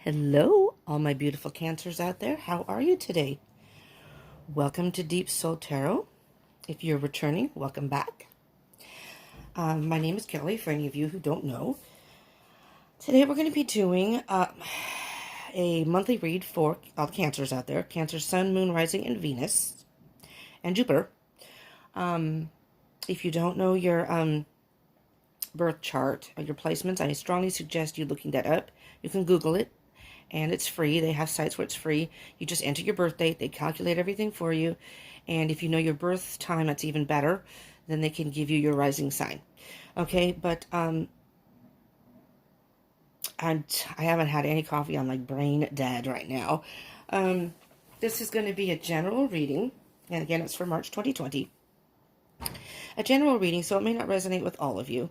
Hello, all my beautiful Cancers out there. How are you today? Welcome to Deep Soul Tarot. If you're returning, welcome back. My name is Kelly, for any of you who don't know. Today we're going to be doing a monthly read for all the Cancers out there. Cancer, Sun, Moon, Rising, and Venus, and Jupiter. If you don't know your birth chart or your placements, I strongly suggest you looking that up. You can Google it. And it's free. They have sites where it's free. You just enter your birth date. They calculate everything for you. And if you know your birth time, that's even better. Then they can give you your rising sign. Okay, but I haven't had any coffee. I'm like brain dead right now. This is going to be a general reading. And again, it's for March 2020. A general reading, so it may not resonate with all of you.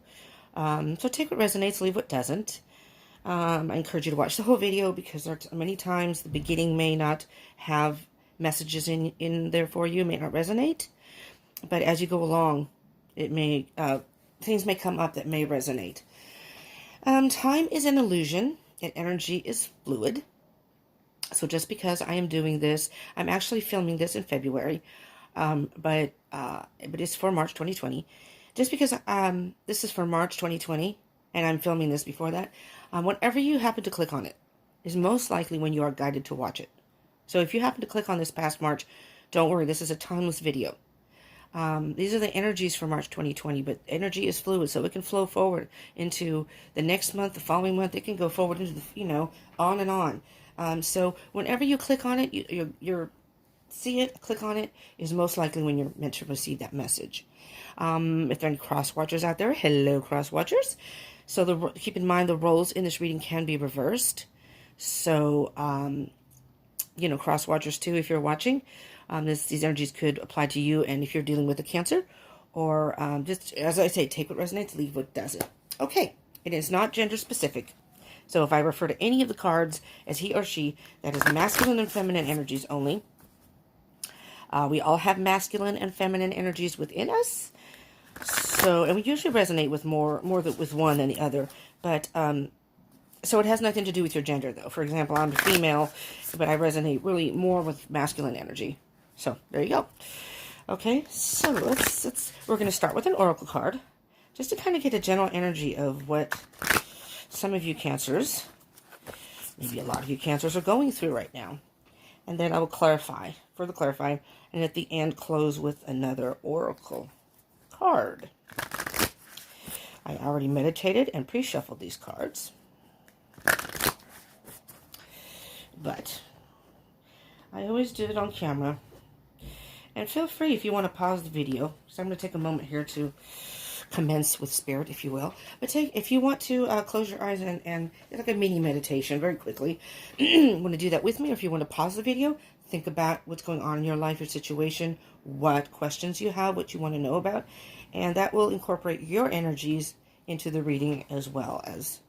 So take what resonates, leave what doesn't. I encourage you to watch the whole video because there are many times the beginning may not have messages in there for you, may not resonate. But as you go along, it may things may come up that may resonate. Time is an illusion and energy is fluid. So just because I am doing this, I'm actually filming this in February, but it's for March 2020. Just because this is for March 2020 and I'm filming this before that, whenever you happen to click on it is most likely when you are guided to watch it. So if you happen to click on this past March, don't worry, this is a timeless video. These are the energies for March 2020, but energy is fluid, so it can flow forward into the next month, the following month. It can go forward into the, on and on. So whenever you click on it, you're see it, click on it, is most likely when you're meant to receive that message. If there are any cross-watchers out there, hello cross-watchers. So keep in mind the roles in this reading can be reversed. So, cross-watchers too, if you're watching. These energies could apply to you, and if you're dealing with a Cancer, or just, as I say, take what resonates, leave what doesn't. Okay, it is not gender-specific. So if I refer to any of the cards as he or she, that is masculine and feminine energies only. We all have masculine and feminine energies within us. So, and we usually resonate with more with one than the other. But, so it has nothing to do with your gender, though. For example, I'm a female, but I resonate really more with masculine energy. So, there you go. Okay, so we're going to start with an oracle card, just to kind of get a general energy of what some of you Cancers, maybe a lot of you Cancers, are going through right now. And then I will further clarify, and at the end close with another oracle card. I already meditated and pre-shuffled these cards, but I always do it on camera. And feel free if you want to pause the video. So I'm going to take a moment here to commence with spirit, if you will. But if you want to close your eyes and it's like a mini meditation very quickly. You want to do that with me, or if you want to pause the video, think about what's going on in your life, your situation, what questions you have, what you want to know about, and that will incorporate your energies into the reading as well as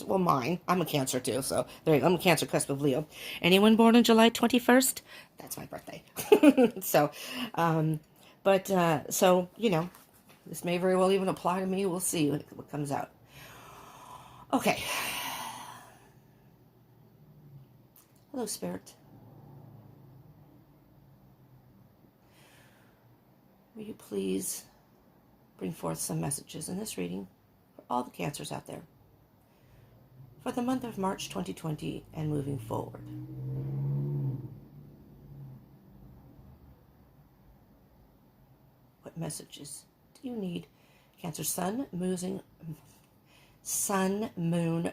well mine. I'm a Cancer too, so there you go. I'm a Cancer cusp of Leo. Anyone born on July 21st? That's my birthday. So, this may very well even apply to me. We'll see what comes out. Okay. Hello, Spirit. Will you please bring forth some messages in this reading for all the Cancers out there for the month of March 2020 and moving forward? What messages do you need? Cancer, Sun, Moon,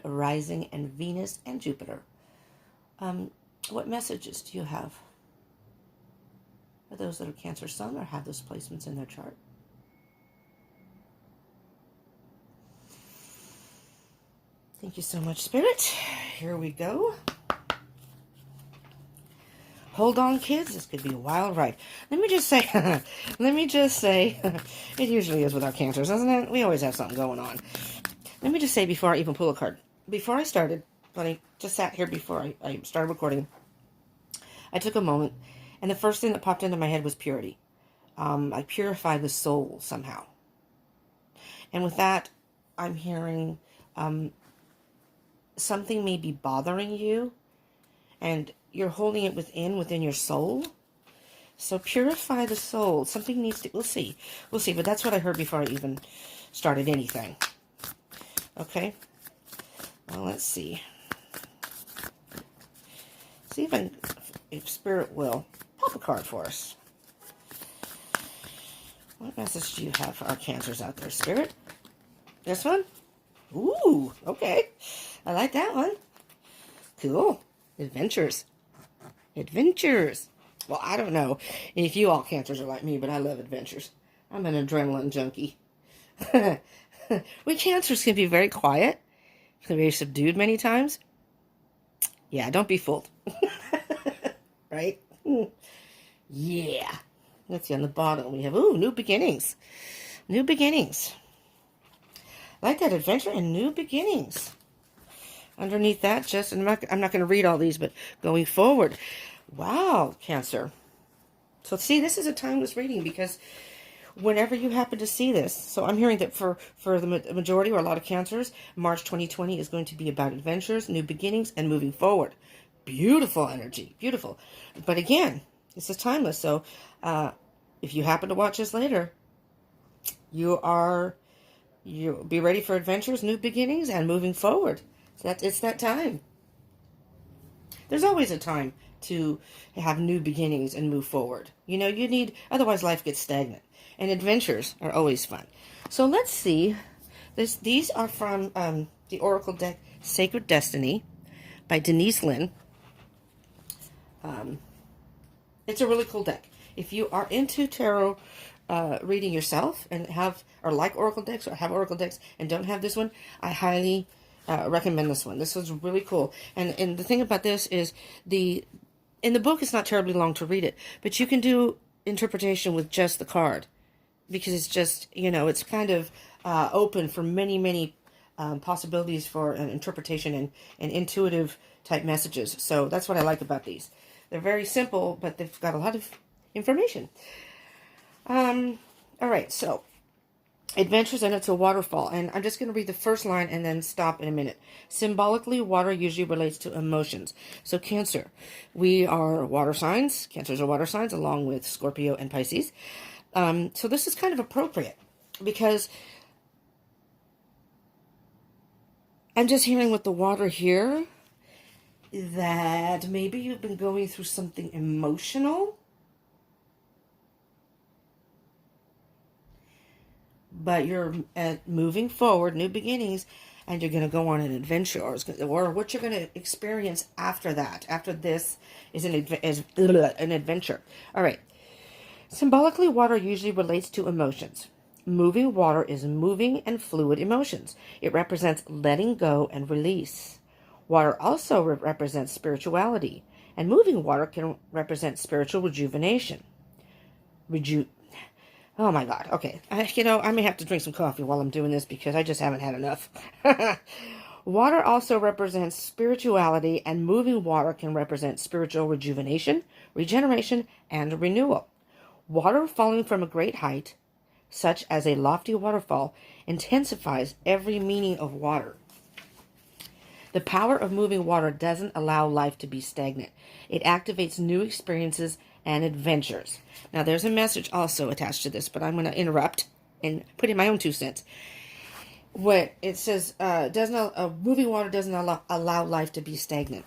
Rising, and Venus, and Jupiter. What messages do you have for those that are Cancer, Sun, or have those placements in their chart? Thank you so much, Spirit. Here we go. Hold on, kids. This could be a wild ride. Let me just say, it usually is with our Cancers, doesn't it? We always have something going on. Let me just say before I even pull a card, before I started, when I just sat here before I started recording, I took a moment, and the first thing that popped into my head was purity. I purify the soul somehow. And with that, I'm hearing something may be bothering you and you're holding it within your soul. So purify the soul. Something needs to, we'll see, but that's what I heard before I even started anything. Okay, well, let's see. See if Spirit will pop a card for us. What message do you have for our Cancers out there, Spirit? This one? Ooh, okay. I like that one. Cool. Adventures. Adventures. Well, I don't know if you all Cancers are like me, but I love adventures. I'm an adrenaline junkie. We Cancers can be very quiet. Can be very subdued many times. Yeah, don't be fooled. Right? Yeah. Let's see, on the bottom we have, ooh, new beginnings. New beginnings. I like that, adventure and new beginnings. Underneath that, just, I'm not going to read all these, but going forward. Wow, Cancer. So see, this is a timeless reading because whenever you happen to see this, so I'm hearing that for the majority or a lot of Cancers, March 2020 is going to be about adventures, new beginnings, and moving forward. Beautiful energy. Beautiful. But again, this is timeless. So if you happen to watch this later, you'll be ready for adventures, new beginnings, and moving forward. So it's that time. There's always a time to have new beginnings and move forward. You know, you need, otherwise life gets stagnant. And adventures are always fun. So let's see. These are from the Oracle deck, Sacred Destiny by Denise Lynn. It's a really cool deck. If you are into tarot reading yourself and like Oracle decks or have Oracle decks and don't have this one, I highly recommend this one. This was really cool. And the thing about this is in the book, it's not terribly long to read it, but you can do interpretation with just the card because it's just, you know, it's kind of open for many, many possibilities for an interpretation and intuitive type messages. So that's what I like about these. They're very simple, but they've got a lot of information. All right, so adventures, and it's a waterfall. And I'm just going to read the first line and then stop in a minute. Symbolically, water usually relates to emotions. So Cancer, we are water signs. Cancers are water signs along with Scorpio and Pisces. So this is kind of appropriate because I'm just hearing with the water here that maybe you've been going through something emotional, but you're moving forward, new beginnings, and you're going to go on an adventure, or what you're going to experience after that. After this is an adventure. All right. Symbolically, water usually relates to emotions. Moving water is moving and fluid emotions. It represents letting go and release. Water also represents spirituality, and moving water can represent spiritual rejuvenation. Oh my God. Okay. I may have to drink some coffee while I'm doing this because I just haven't had enough. Water also represents spirituality, and moving water can represent spiritual rejuvenation, regeneration, and renewal. Water falling from a great height, such as a lofty waterfall, intensifies every meaning of water. The power of moving water doesn't allow life to be stagnant. It activates new experiences and adventures. Now, there's a message also attached to this, but I'm going to interrupt and put in my own 2 cents. What it says, moving water doesn't allow life to be stagnant.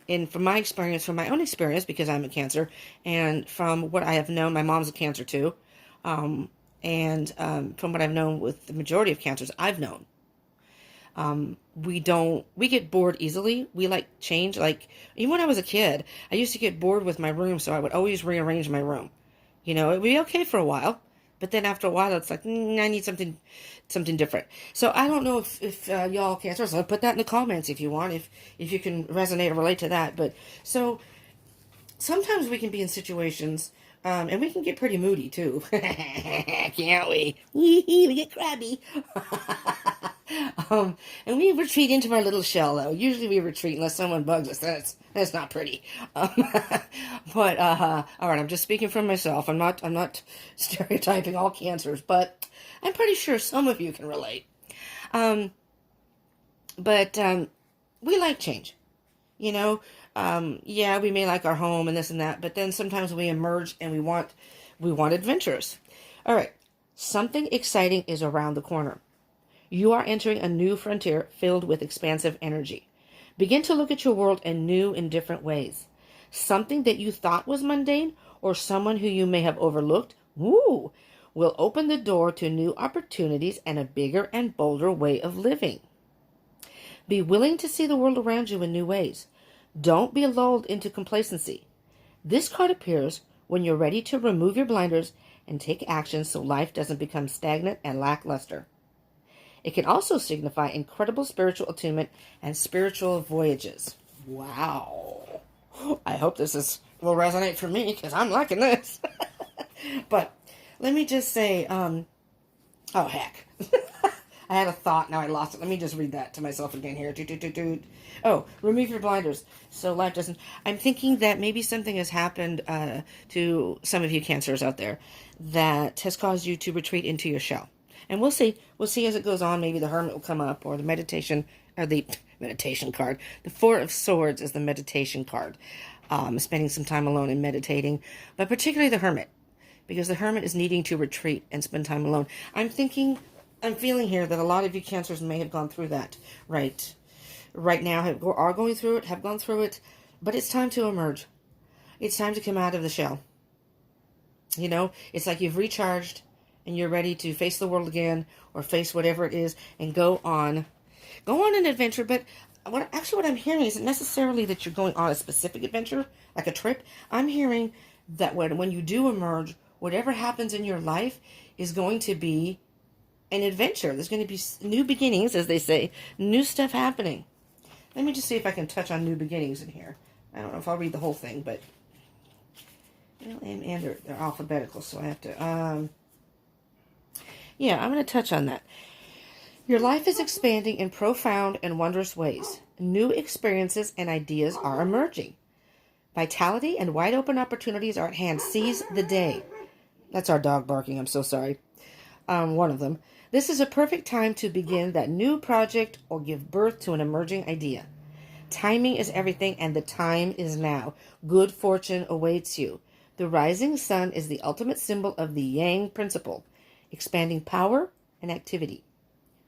And from my experience, from my own experience, because I'm a Cancer, and from what I have known, my mom's a Cancer too, from what I've known with the majority of Cancers I've known, we get bored easily. We like change. Like, even when I was a kid, I used to get bored with my room, so I would always rearrange my room. You know, it would be okay for a while, but then after a while, it's like, I need something different. So I don't know if y'all Cancers, so put that in the comments if you want, if you can resonate or relate to that. But so sometimes we can be in situations, and we can get pretty moody too. Can't we? We get crabby. And we retreat into our little shell, though. Usually we retreat unless someone bugs us. That's not pretty. But all right, I'm just speaking for myself. I'm not stereotyping all Cancers, but I'm pretty sure some of you can relate. But we like change. You know, Yeah, we may like our home and this and that, but then sometimes we emerge and we want adventures. All right. Something exciting is around the corner. You are entering a new frontier filled with expansive energy. Begin to look at your world in new and different ways. Something that you thought was mundane or someone who you may have overlooked, will open the door to new opportunities and a bigger and bolder way of living. Be willing to see the world around you in new ways. Don't be lulled into complacency. This card appears when you're ready to remove your blinders and take action so life doesn't become stagnant and lackluster. It can also signify incredible spiritual attunement and spiritual voyages. Wow. I hope will resonate for me because I'm liking this. But let me just say, oh heck. I had a thought, now I lost it. Let me just read that to myself again here. Oh, remove your blinders so life doesn't... I'm thinking that maybe something has happened to some of you Cancers out there that has caused you to retreat into your shell. And we'll see. We'll see as it goes on. Maybe the Hermit will come up, or the meditation card. The Four of Swords is the meditation card. Spending some time alone and meditating, but particularly the Hermit, because the Hermit is needing to retreat and spend time alone. I'm feeling here that a lot of you Cancers may have gone through that right now, are going through it, have gone through it, but it's time to emerge. It's time to come out of the shell. You know, it's like you've recharged and you're ready to face the world again, or face whatever it is, and go on an adventure. But what I'm hearing isn't necessarily that you're going on a specific adventure, like a trip. I'm hearing that when you do emerge, whatever happens in your life is going to be an adventure. There's going to be new beginnings, as they say, new stuff happening. Let me just see if I can touch on new beginnings in here. I don't know if I'll read the whole thing, but and they're alphabetical, so I have to. Yeah, I'm going to touch on that. Your life is expanding in profound and wondrous ways. New experiences and ideas are emerging. Vitality and wide open opportunities are at hand. Seize the day. That's our dog barking. I'm so sorry. One of them. This is a perfect time to begin that new project or give birth to an emerging idea. Timing is everything, and the time is now. Good fortune awaits you. The rising sun is the ultimate symbol of the Yang principle, expanding power and activity.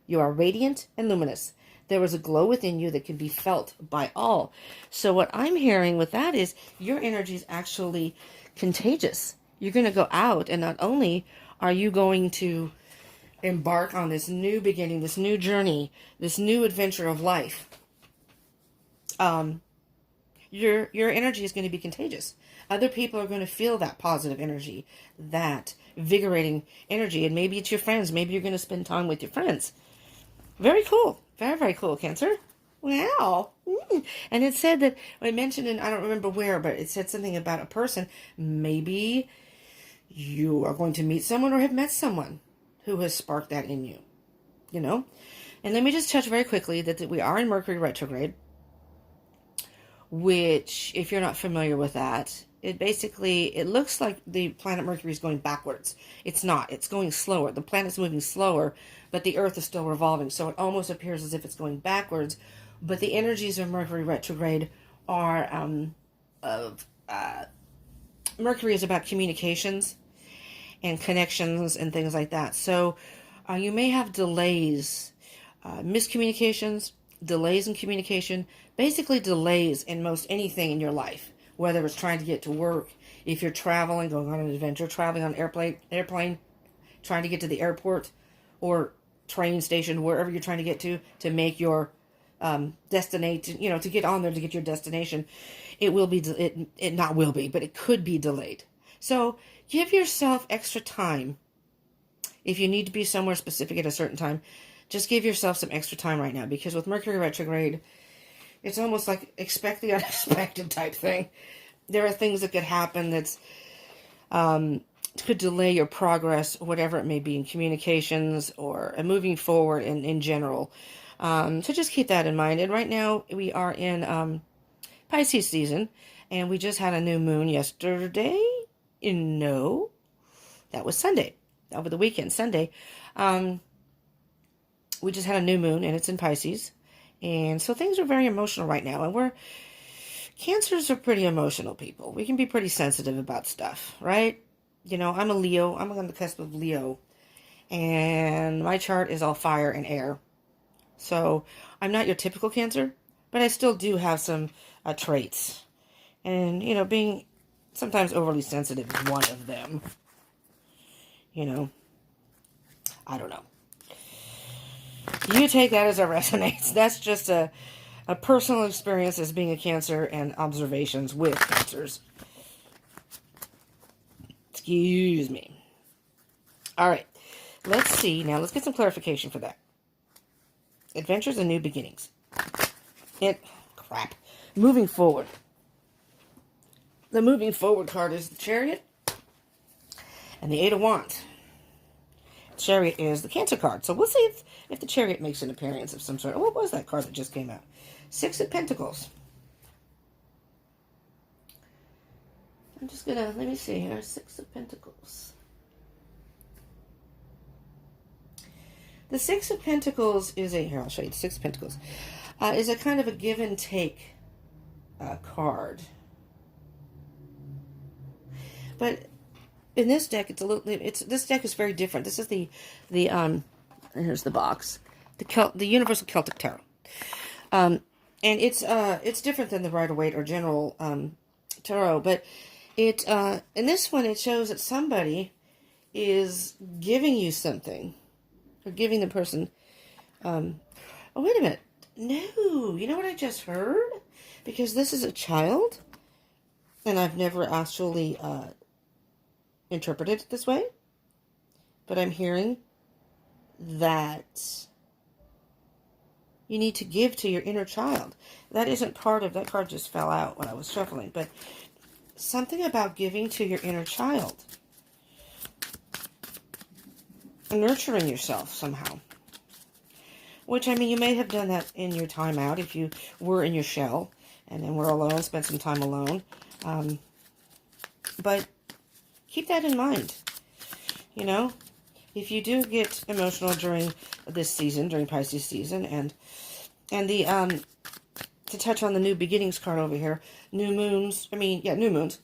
You are radiant and luminous. There is a glow within you that can be felt by all. So what I'm hearing with that is your energy is actually contagious. You're going to go out, and not only are you going to embark on this new beginning, this new journey, this new adventure of life, your energy is going to be contagious. Other people are going to feel that positive energy, that invigorating energy, and maybe it's your friends. Maybe you're going to spend time with your friends. Very cool. Very, very cool, Cancer. Wow. And it said that, I mentioned, and I don't remember where, but it said something about a person. Maybe you are going to meet someone or have met someone who has sparked that in you, you know? And let me just touch very quickly that we are in Mercury retrograde, which, if you're not familiar with that, it looks like the planet Mercury is going backwards. It's not. It's going slower. The planet's moving slower, but the Earth is still revolving. So it almost appears as if it's going backwards. But the energies of Mercury retrograde are Mercury is about communications and connections and things like that. So you may have delays, miscommunications, delays in communication, basically delays in most anything in your life, whether it's trying to get to work, if you're traveling, going on an adventure, traveling on an airplane, trying to get to the airport or train station, wherever you're trying to get to make your destination, to get on there to get your destination. It will be, it not will be, but it could be delayed. So give yourself extra time. If you need to be somewhere specific at a certain time, just give yourself some extra time right now, because with Mercury retrograde, it's almost like expect the unexpected type thing. There are things that could happen that's could delay your progress, whatever it may be, in communications or moving forward in general. So just keep that in mind. And right now we are in Pisces season, and we just had a new moon yesterday. No, that was Sunday. Over the weekend, Sunday. We just had a new moon, and it's in Pisces. And so things are very emotional right now. And we're Cancers are pretty emotional people. We can be pretty sensitive about stuff, right? You know, I'm a Leo. I'm on the cusp of Leo. And my chart is all fire and air. So I'm not your typical Cancer, but I still do have some traits. And, you know, being sometimes overly sensitive is one of them. You know, I don't know. You take that as it resonates. That's just a personal experience as being a Cancer and observations with Cancers. Excuse me. All right. Let's see. Now, let's get some clarification for that. Adventures and new beginnings. Crap. Moving forward. The moving forward card is the Chariot and the Eight of Wands. Chariot is the Cancer card. So we'll see if the Chariot makes an appearance of some sort. Oh, what was that card that just came out? Six of Pentacles. I'm just going to, let me see here. Six of Pentacles. The Six of Pentacles is here, I'll show you the Six of Pentacles, is a kind of a give and take card. But in this deck, this deck is very different. This is here's the box, the Universal Celtic Tarot. And it's different than the Rider-Waite or General Tarot, but in this one, it shows that somebody is giving you something. Or giving the person, oh, wait a minute. No, you know what I just heard? Because this is a child, and I've never actually interpreted it this way. But I'm hearing that you need to give to your inner child. That isn't part of, that card just fell out when I was shuffling. But something about giving to your inner child. Nurturing yourself somehow. Which, I mean, you may have done that in your time out if you were in your shell and then were alone, spent some time alone. But keep that in mind. You know, if you do get emotional during this season, during Pisces season, and the, to touch on the new beginnings card over here, new moons, new moons.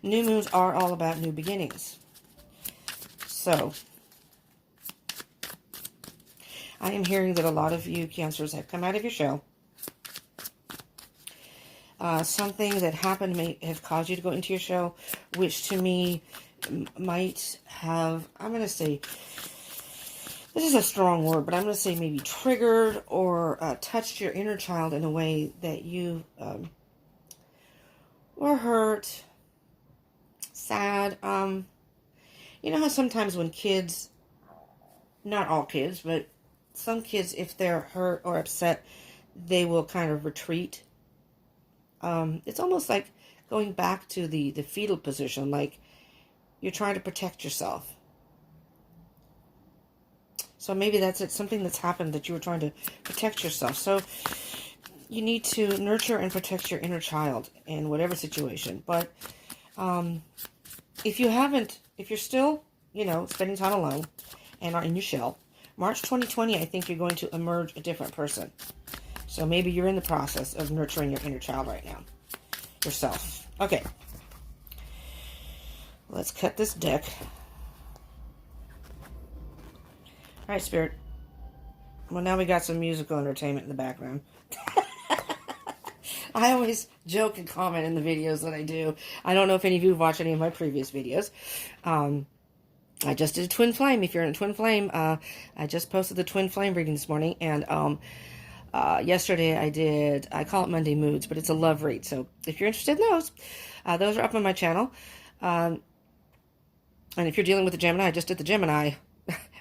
New moons are all about new beginnings. So, I am hearing that a lot of you Cancers have come out of your shell. Something that happened may have caused you to go into your shell, which to me might have, I'm going to say, this is a strong word, but I'm going to say maybe triggered or touched your inner child in a way that you were hurt, sad. You know how sometimes when kids, not all kids, but some kids, if they're hurt or upset, they will kind of retreat. It's almost like going back to the fetal position, like you're trying to protect yourself. So maybe that's it, something that's happened that you were trying to protect yourself. So you need to nurture and protect your inner child in whatever situation. But if you're still, spending time alone and are in your shell, March 2020, I think you're going to emerge a different person. So maybe you're in the process of nurturing your inner child right now. Yourself. Okay. Let's cut this deck. All right, Spirit. Well, now we got some musical entertainment in the background. I always joke and comment in the videos that I do. I don't know if any of you have watched any of my previous videos. I just did a twin flame. If you're in a twin flame, I just posted the twin flame reading this morning. And yesterday I call it Monday Moods, but it's a love read. So if you're interested in those are up on my channel. And if you're dealing with the Gemini, I just did the Gemini.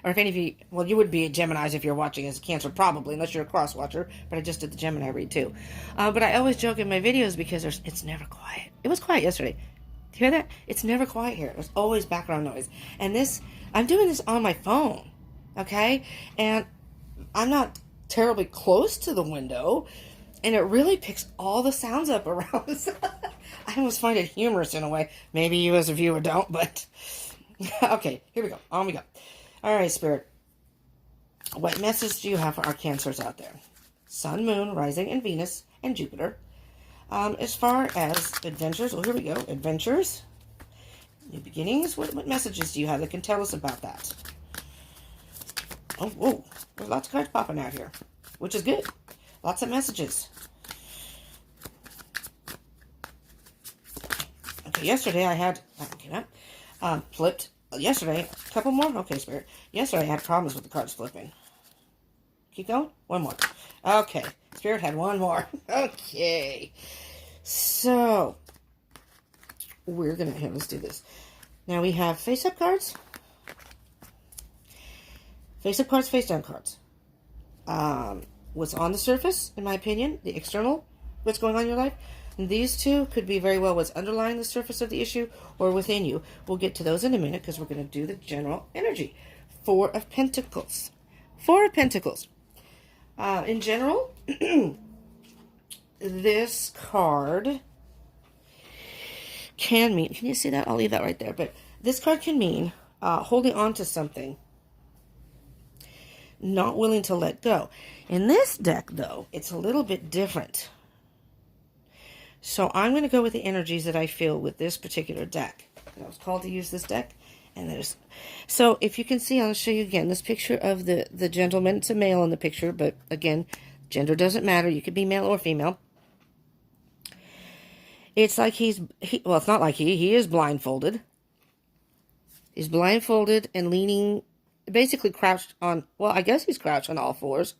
Or if any of you, well, you would be Geminis if you're watching as a Cancer, probably, unless you're a cross watcher. But I just did the Gemini read too. But I always joke in my videos because it's never quiet. It was quiet yesterday. Do you hear that? It's never quiet here. There's always background noise. And I'm doing this on my phone, okay? And I'm not terribly close to the window, and it really picks all the sounds up around us. I almost find it humorous in a way. Maybe you as a viewer don't, but okay, here we go. On we go. All right, Spirit. What message do you have for our Cancers out there? Sun, Moon, Rising, and Venus, and Jupiter. As far as adventures, here we go. Adventures, new beginnings. What messages do you have that can tell us about that? Oh, whoa. There's lots of cards popping out here, which is good. Lots of messages. Okay, yesterday I had, flipped. Yesterday, a couple more? Okay, Spirit. Yesterday I had problems with the cards flipping. Keep going. One more. Okay. Spirit had one more. Okay. So, we're going to, let's do this. Now we have face-up cards. Face-up cards, face-down cards. What's on the surface, in my opinion, the external, what's going on in your life. And these two could be very well what's underlying the surface of the issue or within you. We'll get to those in a minute because we're going to do the general energy. Four of Pentacles. Four of Pentacles. In general, this card can mean, can you see that? I'll leave that right there. But this card can mean holding on to something, not willing to let go. In this deck, though, it's a little bit different. So I'm going to go with the energies that I feel with this particular deck. I was called to use this deck. And there's, so if you can see, I'll show you again this picture of the gentleman. It's a male in the picture, but again, gender doesn't matter. You could be male or female. It's like well, it's not like he is blindfolded. He's blindfolded and leaning, basically crouched on, well, I guess he's crouched on all fours.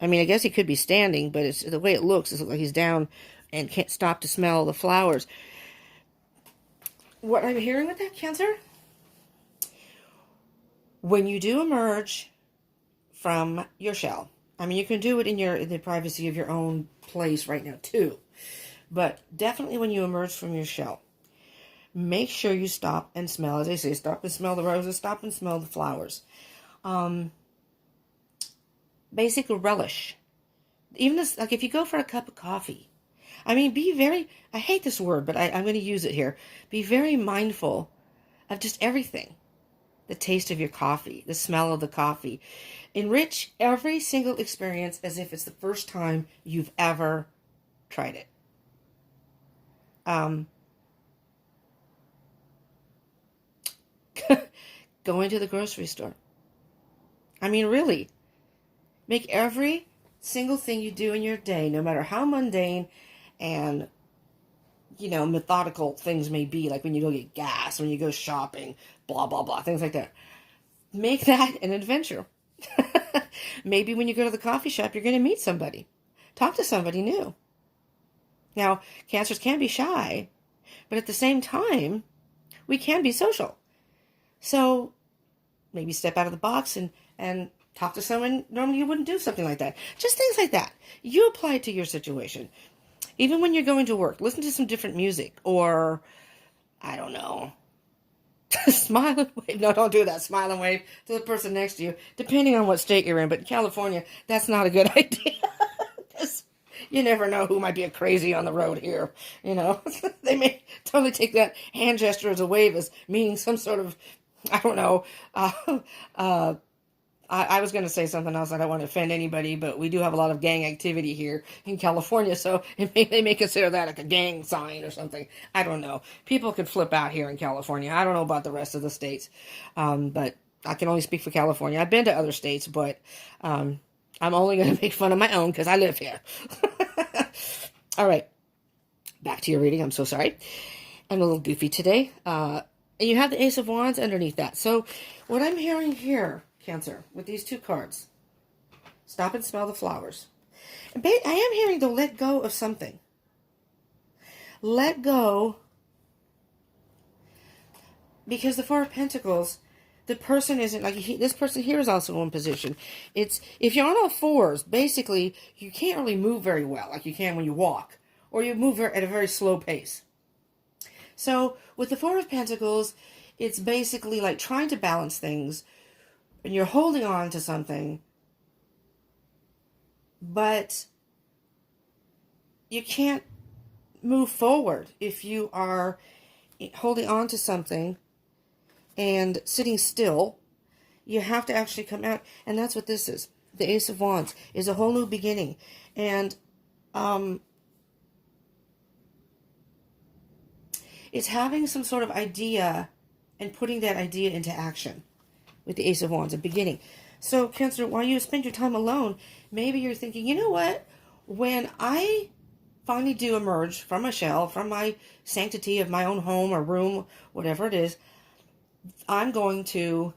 I mean, I guess he could be standing, but it's the way it looks, it looks like he's down and can't stop to smell the flowers. What I'm hearing with that, Cancer, when you do emerge from your shell, I mean, you can do it in the privacy of your own place right now, too. But definitely when you emerge from your shell, make sure you stop and smell. As they say, stop and smell the roses, stop and smell the flowers. Basic relish. Even this, like if you go for a cup of coffee, I mean, be very, I hate this word, but I'm going to use it here. Be very mindful of just everything. The taste of your coffee, the smell of the coffee. Enrich every single experience as if it's the first time you've ever tried it. Going to the grocery store. I mean, really. Make every single thing you do in your day, no matter how mundane and, methodical things may be, like when you go get gas, when you go shopping, blah, blah, blah, things like that. Make that an adventure. Maybe when you go to the coffee shop, you're going to meet somebody. Talk to somebody new. Now, Cancers can be shy, but at the same time, we can be social. So maybe step out of the box and talk to someone normally you wouldn't do something like that. Just things like that. You apply it to your situation. Even when you're going to work, listen to some different music or, I don't know, smile and wave. No, don't do that. Smile and wave to the person next to you, depending on what state you're in. But in California, that's not a good idea. Because you never know who might be a crazy on the road here. They may totally take that hand gesture as a wave as meaning some sort of, I don't know, I was going to say something else. I don't want to offend anybody, but we do have a lot of gang activity here in California, so they may consider that like a gang sign or something. I don't know. People could flip out here in California. I don't know about the rest of the states, but I can only speak for California. I've been to other states, but I'm only going to make fun of my own because I live here. All right. Back to your reading. I'm so sorry. I'm a little goofy today. And you have the Ace of Wands underneath that. So what I'm hearing here, Cancer, with these two cards, stop and smell the flowers. I am hearing to let go of something. Let go, because the Four of Pentacles, the person isn't, like, this person here is also in position. It's, if you're on all fours, basically, you can't really move very well, like you can when you walk, or you move at a very slow pace. So, with the Four of Pentacles, it's basically like trying to balance things, and you're holding on to something, but you can't move forward if you are holding on to something and sitting still. You have to actually come out, and that's what this is. The Ace of Wands is a whole new beginning, and It's having some sort of idea and putting that idea into action with the Ace of Wands, a beginning. So, Cancer, while you spend your time alone, maybe you're thinking, you know what? When I finally do emerge from my shell, from my sanctity of my own home or room, whatever it is, I'm going to,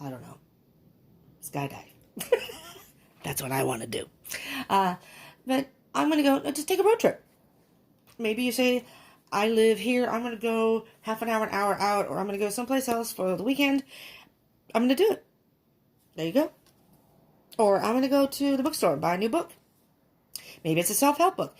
I don't know, skydive. That's what I want to do. But I'm going to go, just take a road trip. Maybe you say, I live here, I'm going to go half an hour out, or I'm going to go someplace else for the weekend. I'm going to do it. There you go. Or I'm going to go to the bookstore and buy a new book. Maybe it's a self-help book.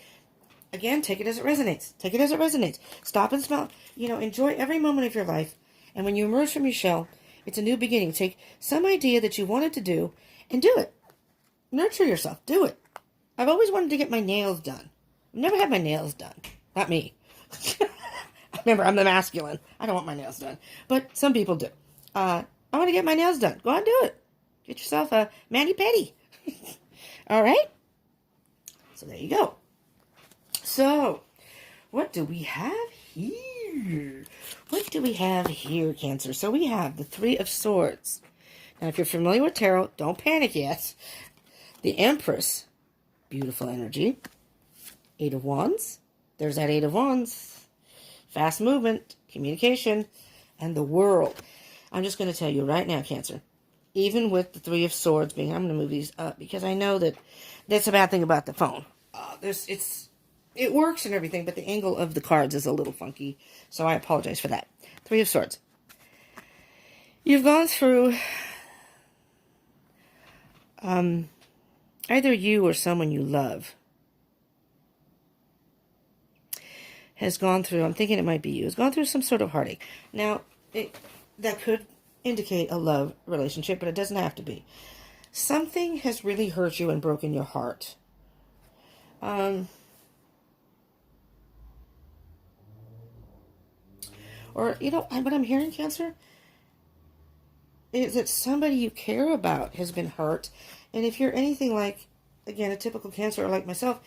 Again, take it as it resonates. Take it as it resonates. Stop and smell. Enjoy every moment of your life. And when you emerge from your shell, it's a new beginning. Take some idea that you wanted to do and do it. Nurture yourself. Do it. I've always wanted to get my nails done. I've never had my nails done. Not me. Remember, I'm the masculine. I don't want my nails done. But some people do. I want to get my nails done. Go out and do it. Get yourself a mani-pedi. All right? So there you go. So, what do we have here? What do we have here, Cancer? So we have the Three of Swords. Now, if you're familiar with tarot, don't panic yet. The Empress, beautiful energy. Eight of Wands. There's that Eight of Wands. Fast movement, communication, and the World. I'm just going to tell you right now, Cancer, even with the Three of Swords being, I'm going to move these up because I know that that's a bad thing about the phone. It works and everything, but the angle of the cards is a little funky, so I apologize for that. Three of Swords. You've gone through, either you or someone you love has gone through, I'm thinking it might be you, has gone through some sort of heartache. Now, that could indicate a love relationship, but it doesn't have to be. Something has really hurt you and broken your heart. Or, what I'm hearing, Cancer, is that somebody you care about has been hurt. And if you're anything like, again, a typical Cancer or like myself,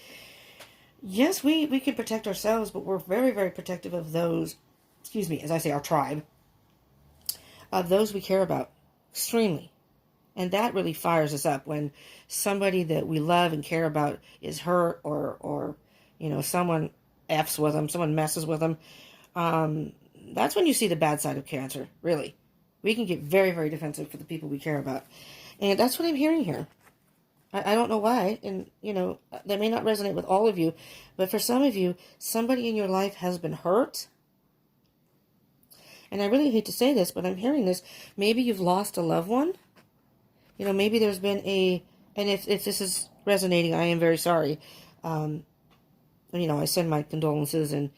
yes, we can protect ourselves, but we're very, very protective of those, as I say, our tribe, of those we care about, extremely. And that really fires us up when somebody that we love and care about is hurt or someone F's with them, someone messes with them. That's when you see the bad side of Cancer, really. We can get very, very defensive for the people we care about. And that's what I'm hearing here. I don't know why, and, that may not resonate with all of you, but for some of you, somebody in your life has been hurt. And I really hate to say this, but I'm hearing this. Maybe you've lost a loved one. Maybe there's been and if this is resonating, I am very sorry. I send my condolences and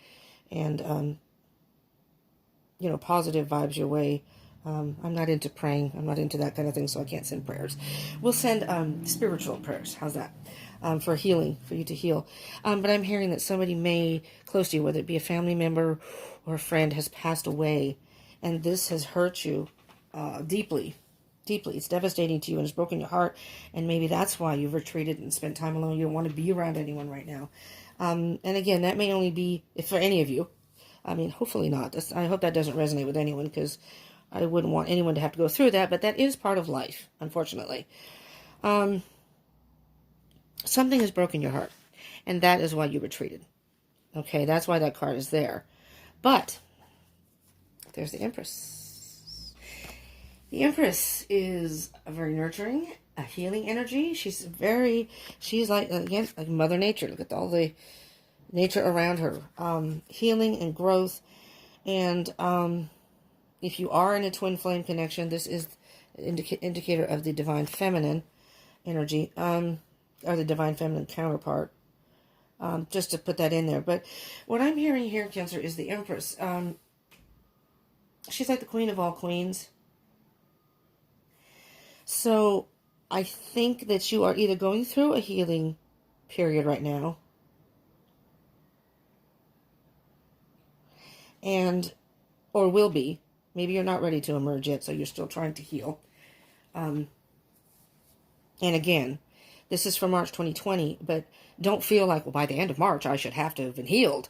positive vibes your way. I'm not into praying. I'm not into that kind of thing, so I can't send prayers. We'll send spiritual prayers. How's that? For healing, for you to heal. But I'm hearing that somebody close to you, whether it be a family member or a friend, has passed away. And this has hurt you deeply. Deeply. It's devastating to you and it's broken your heart. And maybe that's why you've retreated and spent time alone. You don't want to be around anyone right now. And again, that may only be if for any of you. I mean, hopefully not. I hope that doesn't resonate with anyone because I wouldn't want anyone to have to go through that. But that is part of life, unfortunately. Something has broken your heart. And that is why you retreated. Okay, that's why that card is there. But there's the Empress. The Empress is a very nurturing, a healing energy. She's like, again, like Mother Nature. Look at all the nature around her. Healing and growth. And if you are in a twin flame connection, this is an indicator of the divine feminine energy, or the divine feminine counterpart. Just to put that in there. But what I'm hearing here, Cancer, is the Empress. She's like the queen of all queens. So I think that you are either going through a healing period right now, or will be. Maybe you're not ready to emerge yet, so you're still trying to heal. And again, this is for March 2020, but don't feel like, well, by the end of March, I should have to have been healed.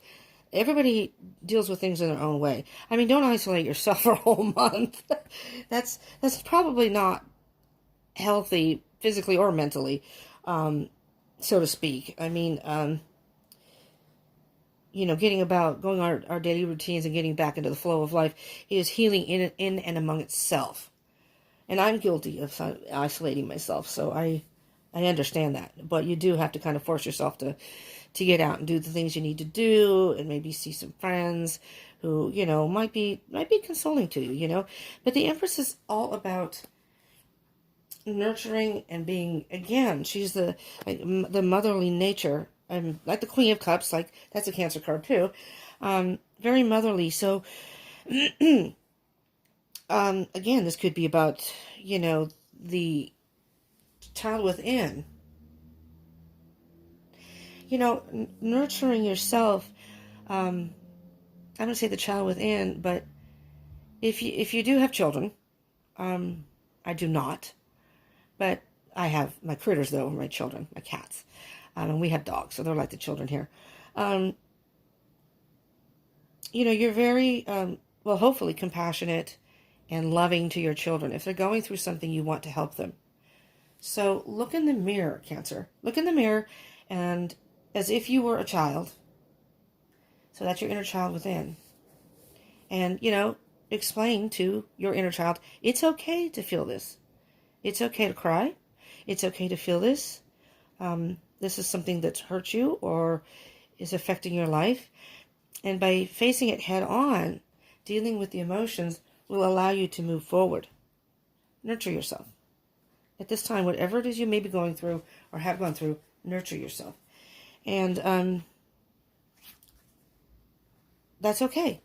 everybody deals with things in their own way. I mean, don't isolate yourself for a whole month. That's probably not healthy physically or mentally, so to speak. I mean, getting about going our daily routines and getting back into the flow of life is healing in and among itself. And I'm guilty of isolating myself, so I understand that. But you do have to kind of force yourself to get out and do the things you need to do, and maybe see some friends who, might be consoling to you, But the Empress is all about nurturing and being, again, she's the motherly nature. Like the Queen of Cups, like that's a Cancer card too. Very motherly. So, again, this could be about, the child within. Nurturing yourself. I'm going to say the child within, but if you do have children, I do not, but I have my critters though, my children, my cats, and we have dogs, so they're like the children here. You're very, hopefully compassionate and loving to your children. If they're going through something, you want to help them. So look in the mirror, Cancer. Look in the mirror, and as if you were a child. So that's your inner child within. And, explain to your inner child, it's okay to feel this. It's okay to cry. It's okay to feel this. This is something that's hurt you or is affecting your life. And by facing it head on, dealing with the emotions will allow you to move forward. Nurture yourself. At this time, whatever it is you may be going through or have gone through, nurture yourself. And that's okay.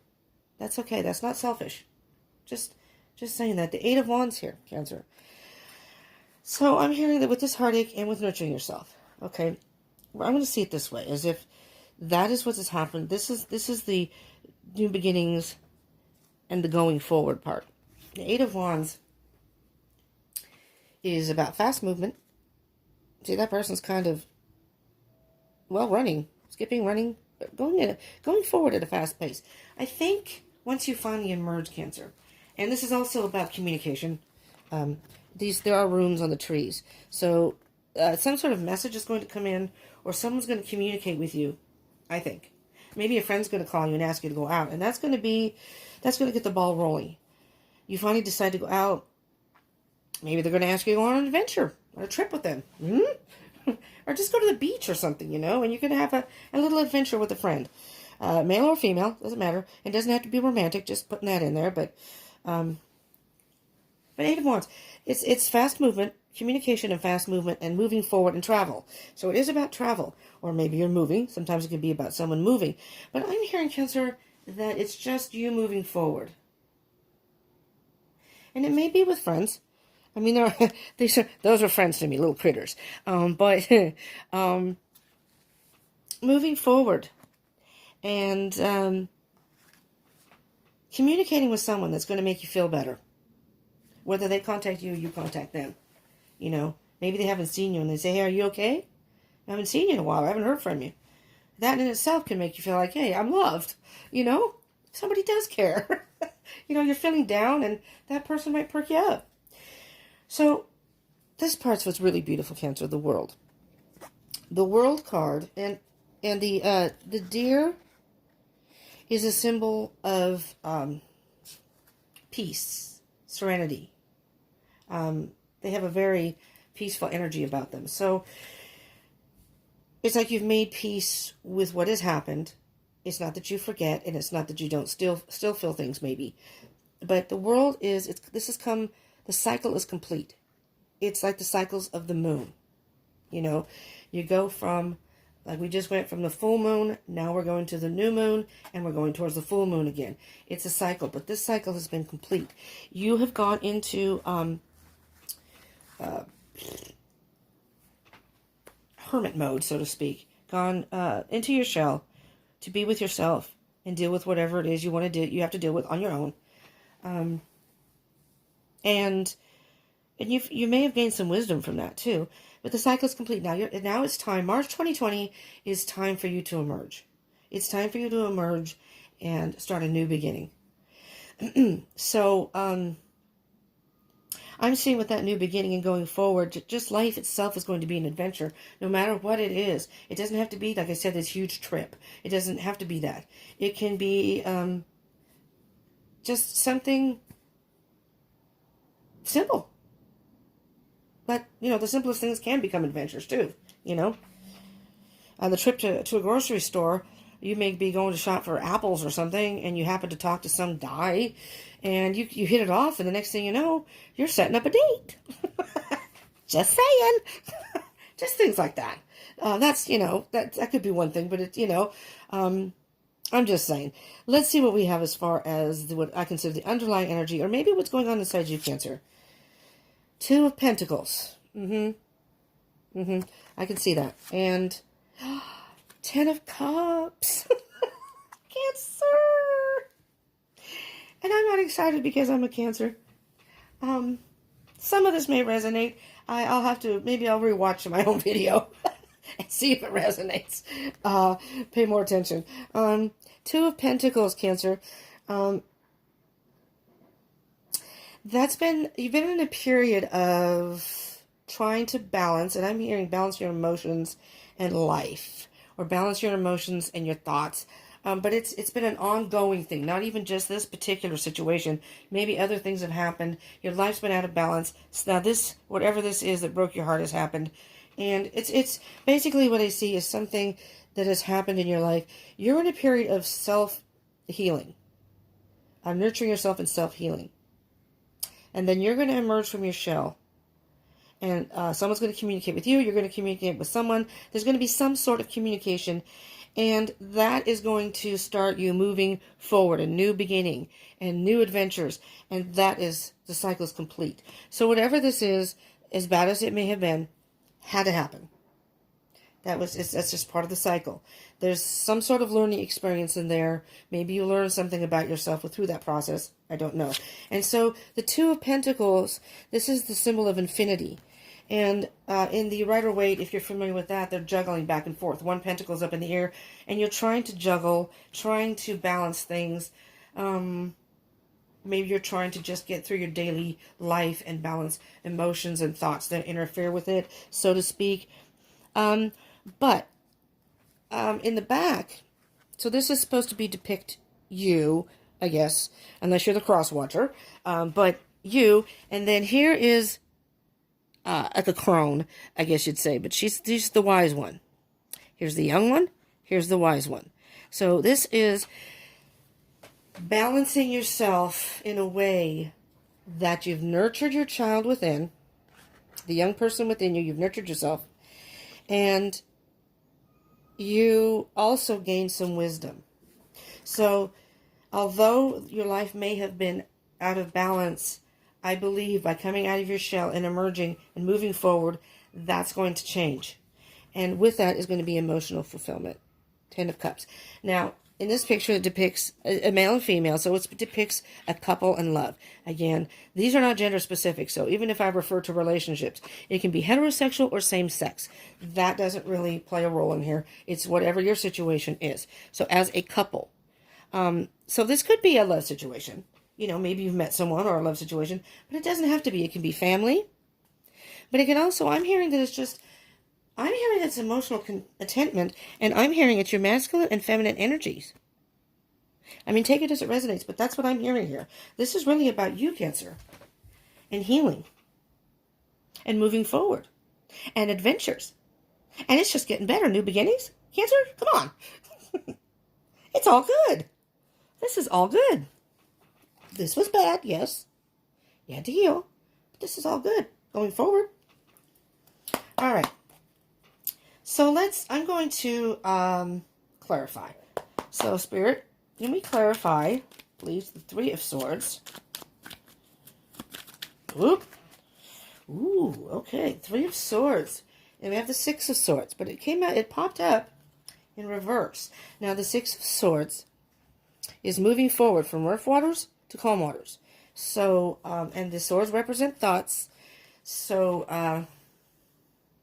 That's okay. That's not selfish. Just saying that. The Eight of Wands here, Cancer. So I'm hearing that with this heartache and with nurturing yourself. Okay. Well, I'm going to see it this way, as if that is what has happened. This is the new beginnings and the going forward part. The Eight of Wands is about fast movement. See, that person's kind of, running, skipping, running, but going forward at a fast pace. I think once you finally emerge, Cancer, and this is also about communication. There are runes on the trees, so some sort of message is going to come in, or someone's going to communicate with you. I think maybe a friend's going to call you and ask you to go out, and that's going to get the ball rolling. You finally decide to go out. Maybe they're going to ask you to go on an adventure, on a trip with them. Or just go to the beach or something, and you can have a little adventure with a friend. Male or female, doesn't matter. It doesn't have to be romantic, just putting that in there. But Eight of Wands, it's fast movement, communication and fast movement, and moving forward and travel. So it is about travel. Or maybe you're moving. Sometimes it can be about someone moving. But I'm hearing, Cancer, that it's just you moving forward. And it may be with friends. I mean, those are friends to me, little critters. But moving forward and communicating with someone that's going to make you feel better. Whether they contact you or you contact them. Maybe they haven't seen you and they say, hey, are you okay? I haven't seen you in a while. I haven't heard from you. That in itself can make you feel like, hey, I'm loved. Somebody does care. You're feeling down and that person might perk you up. So, this part's what's really beautiful, Cancer, the World. The World card, and the deer is a symbol of peace, serenity. They have a very peaceful energy about them. So, it's like you've made peace with what has happened. It's not that you forget, and it's not that you don't still feel things, maybe. But the World the cycle is complete. It's like the cycles of the moon. You go from, like we just went from the full moon, now we're going to the new moon, and we're going towards the full moon again. It's a cycle, but this cycle has been complete. You have gone into hermit mode, so to speak. Gone into your shell to be with yourself and deal with whatever it is you want to do. You have to deal with on your own. And you may have gained some wisdom from that too. But the cycle is complete now. Now it's time. March 2020 is time for you to emerge. It's time for you to emerge and start a new beginning. So, I'm seeing with that new beginning and going forward, just life itself is going to be an adventure, no matter what it is. It doesn't have to be, like I said, this huge trip. It doesn't have to be that. It can be just something simple. But, the simplest things can become adventures too, On the trip to a grocery store, you may be going to shop for apples or something, and you happen to talk to some guy, and you hit it off, and the next thing you know, you're setting up a date. Just saying. Just things like that. That's, that could be one thing, but I'm just saying. Let's see what we have as far as what I consider the underlying energy, or maybe what's going on inside you, Cancer. 2 of Pentacles. I can see that. And 10 of Cups. Cancer. And I'm not excited because I'm a Cancer. Some of this may resonate. I'll have to, maybe I'll rewatch my own video and see if it resonates. Pay more attention. 2 of Pentacles, Cancer. You've been in a period of trying to balance, and I'm hearing balance your emotions and life, or balance your emotions and your thoughts. But it's been an ongoing thing, not even just this particular situation. Maybe other things have happened. Your life's been out of balance. So now whatever this is that broke your heart has happened. And it's basically what I see is something that has happened in your life. You're in a period of self-healing, nurturing yourself and self-healing. And then you're going to emerge from your shell. And someone's going to communicate with you. You're going to communicate with someone. There's going to be some sort of communication. And that is going to start you moving forward, a new beginning and new adventures. And that is, the cycle is complete. So whatever this is, as bad as it may have been, had to happen. That's just part of the cycle. There's some sort of learning experience in there. Maybe you learn something about yourself through that process. I don't know. And so the 2 of Pentacles, this is the symbol of infinity. And in the Rider-Waite, if you're familiar with that, they're juggling back and forth. 1 pentacle's up in the air, and you're trying to juggle, trying to balance things. Maybe you're trying to just get through your daily life and balance emotions and thoughts that interfere with it, so to speak. But in the back, so this is supposed to be depict you, I guess, unless you're the cross watcher, but you, and then here is like a crone, I guess you'd say, but she's the wise one. Here's the young one, here's the wise one. So this is balancing yourself in a way that you've nurtured your child within, the young person within you, you've nurtured yourself, and you also gain some wisdom. So although your life may have been out of balance, I believe by coming out of your shell and emerging and moving forward, that's going to change. And with that is going to be emotional fulfillment. 10 of Cups. Now, in this picture, it depicts a male and female, so it depicts a couple and love. Again, these are not gender specific, so even if I refer to relationships, it can be heterosexual or same sex. That doesn't really play a role in here. It's whatever your situation is. So as a couple. So this could be a love situation. Maybe you've met someone or a love situation, but it doesn't have to be. It can be family. But it can also, I'm hearing it's emotional contentment, and I'm hearing it's your masculine and feminine energies. I mean, take it as it resonates, but that's what I'm hearing here. This is really about you, Cancer, and healing, and moving forward, and adventures. And it's just getting better. New beginnings. Cancer, come on. It's all good. This is all good. This was bad, yes. You had to heal. But this is all good. Going forward. All right. So I'm going to clarify. So, Spirit, let me clarify, please, the 3 of Swords. Whoop. Ooh, okay, 3 of Swords. And we have the 6 of Swords, but it popped up in reverse. Now, the 6 of Swords is moving forward from rough waters to calm waters. So, and the swords represent thoughts. So,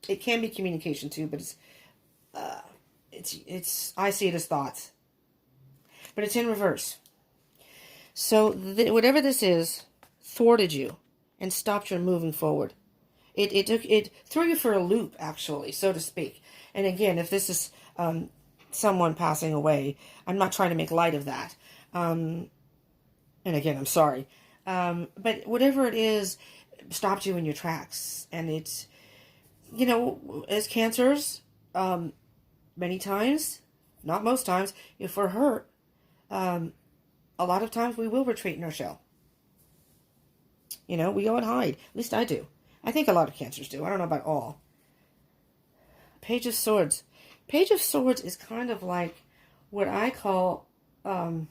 it can be communication too, but it's I see it as thoughts. but it's in reverse. So whatever this is thwarted you and stopped your moving forward. It threw you for a loop, actually, so to speak. And again, if this is someone passing away, I'm not trying to make light of that. And again, I'm sorry. But whatever it is stopped you in your tracks. And it's, you know, as cancers, many times, not most times, if we're hurt, a lot of times we will retreat in our shell. You know, we go and hide. At least I do. I think a lot of cancers do. I don't know about all. Page of Swords. Page of Swords is kind of like what I call, I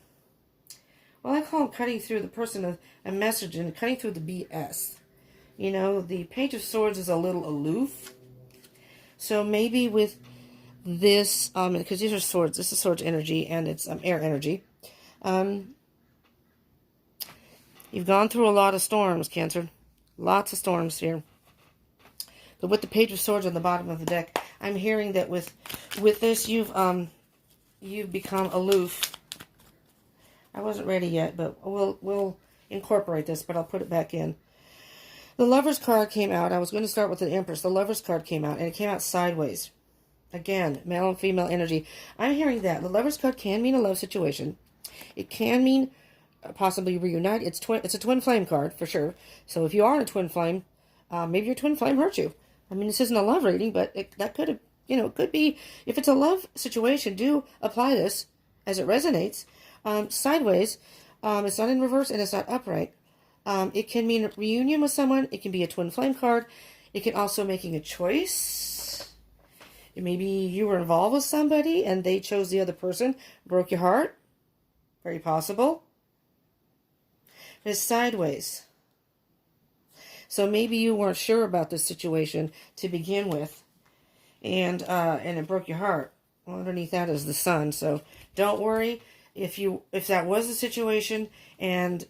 call cutting through the person a message and cutting through the BS. You know, the Page of Swords is a little aloof. So maybe with this, because these are swords, this is swords energy and it's air energy. You've gone through a lot of storms, Cancer. Lots of storms here. But with the Page of Swords on the bottom of the deck, I'm hearing that with this, you've become aloof. I wasn't ready yet, but we'll incorporate this, but I'll put it back in. The Lover's card came out. I was going to start with the Empress. The Lover's card came out, and it came out sideways. Again, male and female energy. I'm hearing that. The Lover's card can mean a love situation. It can mean possibly reunite. It's a twin flame card, for sure. So if you are in a twin flame, maybe your twin flame hurt you. I mean, this isn't a love reading, but that could have, you know, it could be, if it's a love situation, do apply this as it resonates. Sideways, it's not in reverse and it's not upright. It can mean reunion with someone. It can be a twin flame card. It can also making a choice. Maybe you were involved with somebody and they chose the other person, broke your heart. Very possible. It's sideways. So maybe you weren't sure about this situation to begin with, and it broke your heart. Well, underneath that is the Sun. So don't worry if that was the situation and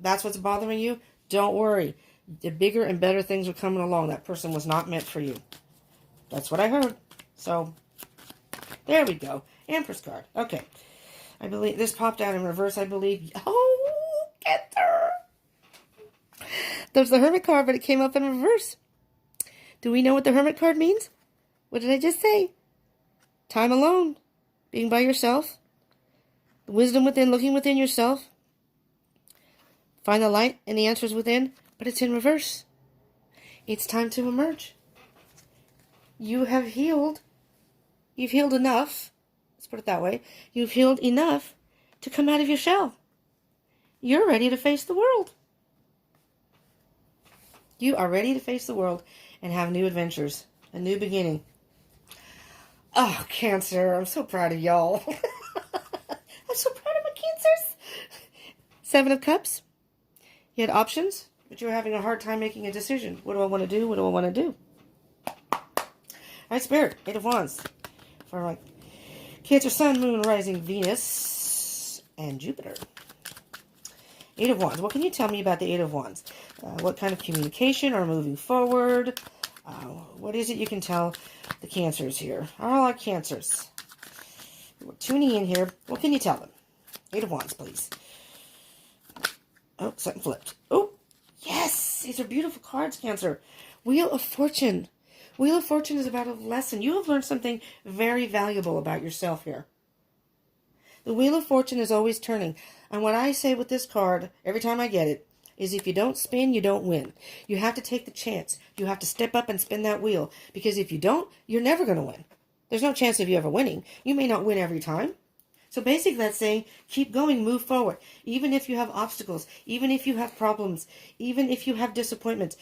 that's what's bothering you. Don't worry. The bigger and better things are coming along. That person was not meant for you. That's what I heard. So there we go. Empress card. Okay. I believe this popped out in reverse. I believe. Oh, get her. There's the Hermit card, but it came up in reverse. Do we know what the Hermit card means? What did I just say? Time alone. Being by yourself. Wisdom within, looking within yourself. Find the light and the answers within, but it's in reverse. It's time to emerge. You have healed. You've healed enough. Let's put it that way. You've healed enough to come out of your shell. You're ready to face the world. You are ready to face the world and have new adventures. A new beginning. Oh, Cancer. I'm so proud of y'all. I'm so proud of my Cancers. 7 of Cups. You had options, but you were having a hard time making a decision. What do I want to do? What do I want to do? All right, Spirit. 8 of Wands. For like Cancer, Sun, Moon, Rising, Venus, and Jupiter. 8 of Wands. What can you tell me about the 8 of Wands? What kind of communication or moving forward? What is it you can tell the Cancers here? All our Cancers. We're tuning in here. What can you tell them? 8 of Wands, please. Oh, something flipped. Oh, yes. These are beautiful cards, Cancer. Wheel of Fortune. Wheel of Fortune is about a lesson. You have learned something very valuable about yourself here. The Wheel of Fortune is always turning. And what I say with this card, every time I get it, is if you don't spin, you don't win. You have to take the chance. You have to step up and spin that wheel. Because if you don't, you're never going to win. There's no chance of you ever winning. You may not win every time. So basically that's saying, keep going, move forward. Even if you have obstacles, even if you have problems, even if you have disappointments,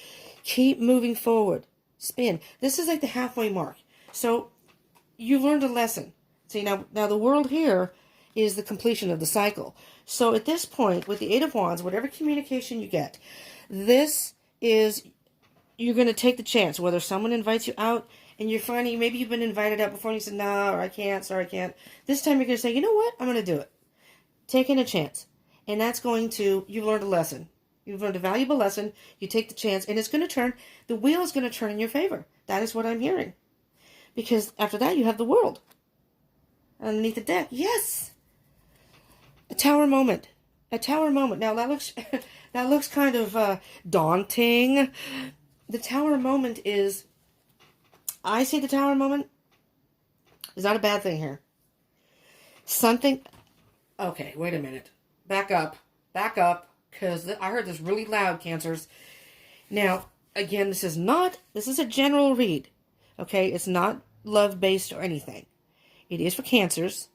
keep moving forward. Spin. This is like the halfway mark. So you've learned a lesson. See, now the world here is the completion of the cycle. So at this point, with the 8 of Wands, whatever communication you get, this is, you're going to take the chance, whether someone invites you out and you're finding, maybe you've been invited out before and you said, no, or I can't, sorry, I can't. This time you're going to say, you know what, I'm going to do it. Taking a chance. And that's going to, you've learned a lesson. You've learned a valuable lesson. You take the chance and it's going to turn, the wheel is going to turn in your favor. That is what I'm hearing. Because after that, you have the World. Underneath the deck, yes. A tower moment. A tower moment. Now that looks that looks kind of daunting. The tower moment is, I see the tower moment is not a bad thing here. Something. Okay, wait a minute. Back up, because I heard this really loud, Cancers. Now, again, this is a general read. Okay, it's not love based or anything. It is for Cancers,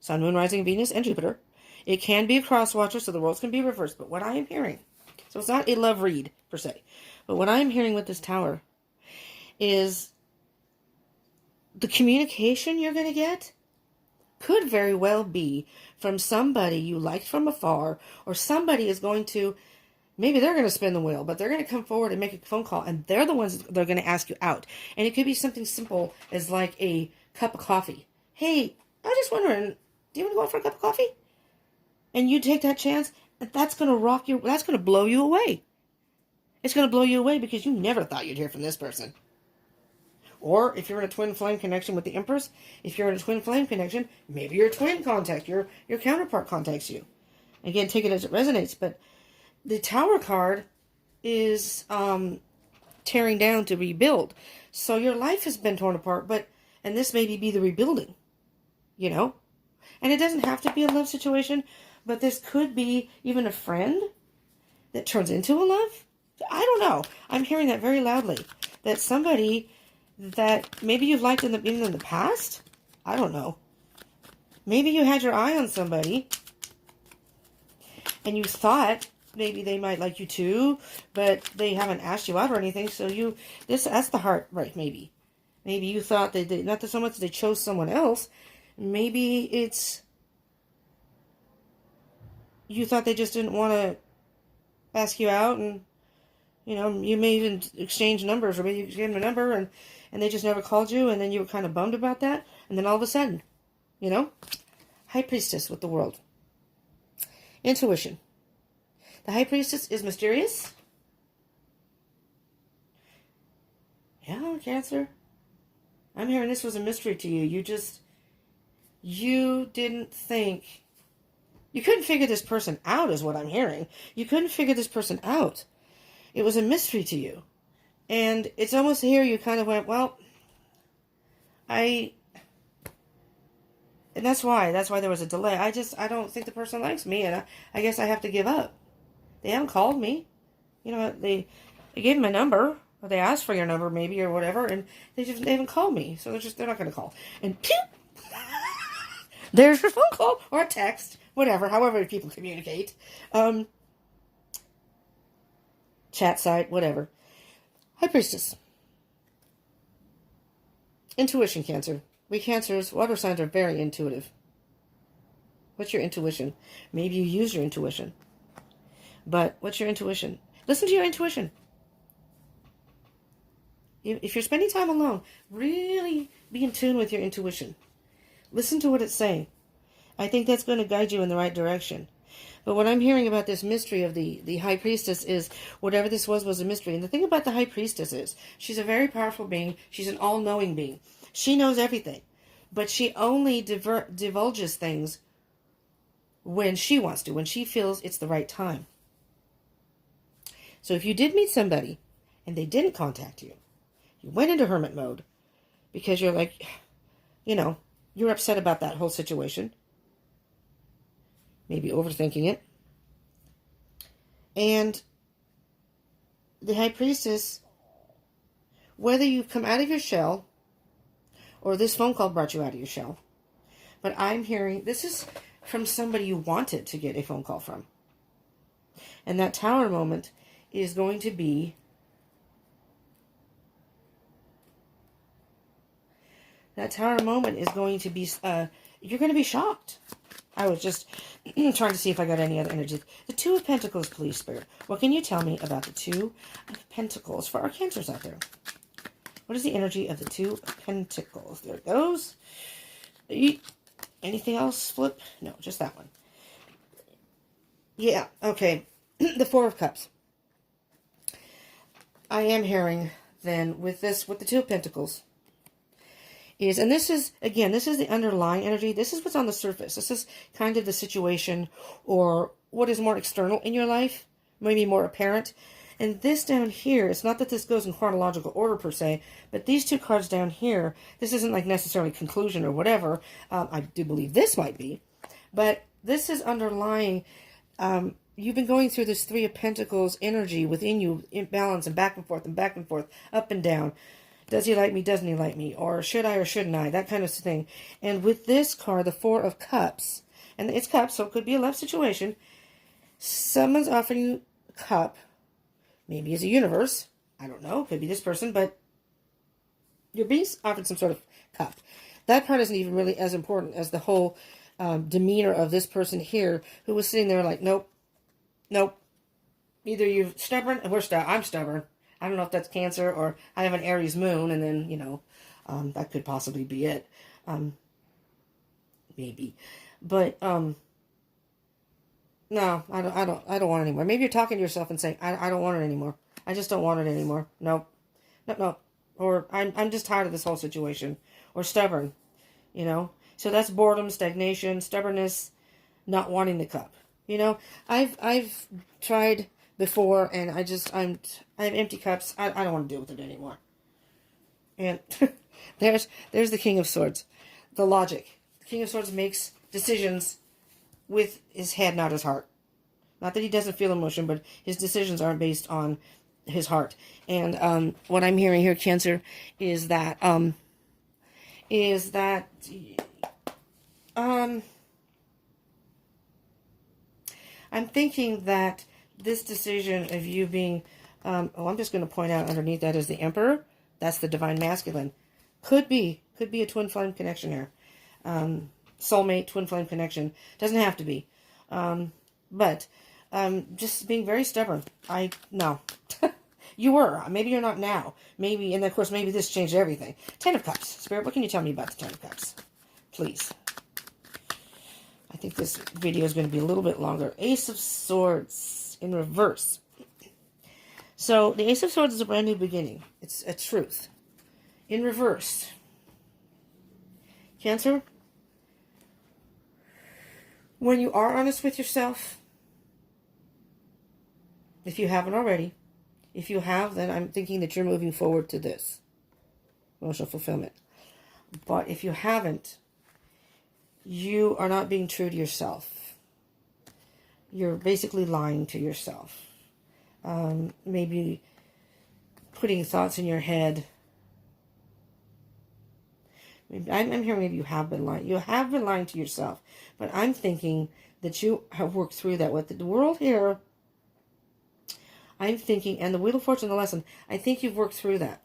Sun, Moon, Rising, Venus, and Jupiter. It can be a cross watcher, so the roles can be reversed. But what I am hearing, so it's not a love read per se, but what I am hearing with this tower is the communication you're going to get could very well be from somebody you liked from afar, or somebody is going to, maybe they're going to spin the wheel, but they're going to come forward and make a phone call, and they're the ones that are going to ask you out. And it could be something simple as like a cup of coffee. Hey, I was just wondering, do you want to go out for a cup of coffee? And you take that chance, and that's going to blow you away. It's going to blow you away because you never thought you'd hear from this person. Or if you're in a twin flame connection with the Empress, if you're in a twin flame connection, maybe your twin contact, your counterpart contacts you. Again, take it as it resonates. But the Tower card is tearing down to rebuild. So your life has been torn apart, and this maybe be the rebuilding, you know? And it doesn't have to be a love situation, but this could be even a friend that turns into a love. I don't know. I'm hearing that very loudly. That somebody that maybe you've liked in the past? I don't know. Maybe you had your eye on somebody and you thought maybe they might like you too, but they haven't asked you out or anything, so that's the heart, right, maybe. Maybe you thought they not so much they chose someone else, maybe it's you thought they just didn't want to ask you out, and you know, you may even exchange numbers, or maybe you gave them a number and they just never called you, and then you were kind of bummed about that, and then all of a sudden, you know, High Priestess with the World. Intuition. The High Priestess is mysterious. Yeah, Cancer. I'm hearing this was a mystery to you. You didn't think, you couldn't figure this person out is what I'm hearing. You couldn't figure this person out. It was a mystery to you. And it's almost here you kind of went, well, and that's why there was a delay. I don't think the person likes me, and I guess I have to give up. They haven't called me. You know, they gave me a number, or they asked for your number maybe, or whatever, and they haven't called me. So they're not going to call. And there's your phone call, or a text, whatever, however people communicate. Chat site, whatever. High Priestess. Intuition, Cancer. We Cancers, water signs are very intuitive. What's your intuition? Maybe you use your intuition. But what's your intuition? Listen to your intuition. If you're spending time alone, really be in tune with your intuition. Listen to what it's saying. I think that's going to guide you in the right direction. But what I'm hearing about this mystery of the High Priestess is whatever this was a mystery. And the thing about the High Priestess is she's a very powerful being. She's an all-knowing being. She knows everything. But she only divulges things when she wants to, when she feels it's the right time. So if you did meet somebody and they didn't contact you, you went into hermit mode because you're like, you know, you're upset about that whole situation. Maybe overthinking it. And the High Priestess, whether you've come out of your shell or this phone call brought you out of your shell, but I'm hearing this is from somebody you wanted to get a phone call from. And that Tower moment is going to be you're going to be shocked. I was just trying to see if I got any other energy. The Two of Pentacles, please, Spirit. What can you tell me about the Two of Pentacles for our Cancers out there? What is the energy of the Two of Pentacles? There it goes. Anything else flip? No, just that one. Yeah, okay. The Four of Cups. I am hearing, then, with the Two of Pentacles, is, and this is, again, this is the underlying energy. This is what's on the surface. This is kind of the situation or what is more external in your life, maybe more apparent. And this down here, it's not that this goes in chronological order per se, but these two cards down here, this isn't like necessarily conclusion or whatever. I do believe this might be, but this is underlying, you've been going through this Three of Pentacles energy within you, in balance and back and forth, up and down. Does he like me? Doesn't he like me? Or should I or shouldn't I? That kind of thing. And with this card, the Four of Cups, and it's cups, so it could be a love situation. Someone's offering you a cup. Maybe it's a universe. I don't know. Could be this person, but you're being offered some sort of cup. That part isn't even really as important as the whole demeanor of this person here who was sitting there like, nope, nope. Either you're stubborn, and I'm stubborn. I don't know if that's Cancer or I have an Aries moon, and then, you know, that could possibly be it. Maybe. But, no, I don't want it anymore. Maybe you're talking to yourself and saying, I don't want it anymore. I just don't want it anymore. Nope. Nope. Or I'm just tired of this whole situation. Or stubborn, you know. So that's boredom, stagnation, stubbornness, not wanting the cup. You know, I've tried before, and I have empty cups. I don't want to deal with it anymore. And there's the King of Swords. The logic. The King of Swords makes decisions with his head, not his heart. Not that he doesn't feel emotion, but his decisions aren't based on his heart. And what I'm hearing here, Cancer, is that I'm thinking that this decision of you being, I'm just going to point out underneath that is the Emperor. That's the Divine Masculine. Could be a twin flame connection here. Soulmate, twin flame connection. Doesn't have to be. But just being very stubborn. No. You were. Maybe you're not now. Maybe, and of course, maybe this changed everything. Ten of Cups. Spirit, what can you tell me about the Ten of Cups? Please. I think this video is going to be a little bit longer. Ace of Swords in reverse. So, the Ace of Swords is a brand new beginning. It's a truth. In reverse. Cancer, when you are honest with yourself, if you haven't already, if you have, then I'm thinking that you're moving forward to this. Emotional fulfillment. But if you haven't, you are not being true to yourself. You're basically lying to yourself. Maybe putting thoughts in your head. I'm hearing maybe you have been lying. You have been lying to yourself. But I'm thinking that you have worked through that. With the world here, I'm thinking, and the Wheel of Fortune, the lesson, I think you've worked through that.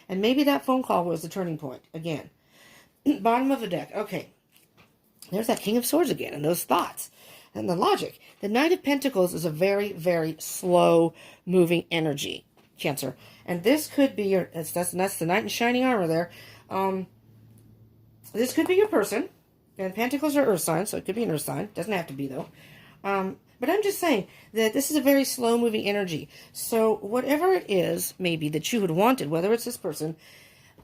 And maybe that phone call was the turning point. Again, bottom of the deck. Okay. There's that King of Swords again, and those thoughts, and the logic. The Knight of Pentacles is a very, very slow-moving energy, Cancer. And this could be your, that's the Knight in shining armor there. This could be your person. And Pentacles are earth signs, so it could be an earth sign. Doesn't have to be, though. But I'm just saying that this is a very slow-moving energy. So whatever it is, maybe, that you had wanted, whether it's this person,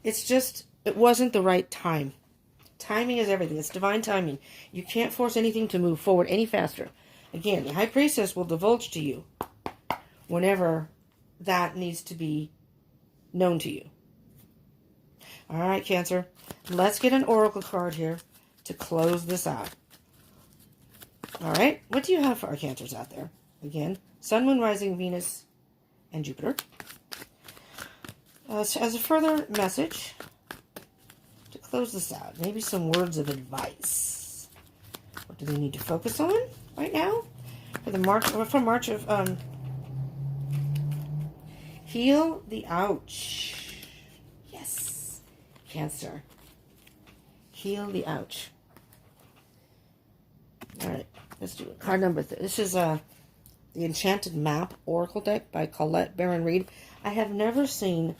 it's just, it wasn't the right time. Timing is everything. It's divine timing. You can't force anything to move forward any faster. Again, the High Priestess will divulge to you whenever that needs to be known to you. All right, Cancer. Let's get an oracle card here to close this out. All right. What do you have for our Cancers out there? Again, Sun, Moon, Rising, Venus, and Jupiter. As a further message, to close this out, maybe some words of advice. What do they need to focus on right now? For the March of heal the ouch. Yes, Cancer. Heal the ouch. All right, let's do it. Card number 3. This is the Enchanted Map Oracle deck by Colette Baron Reed. I have never seen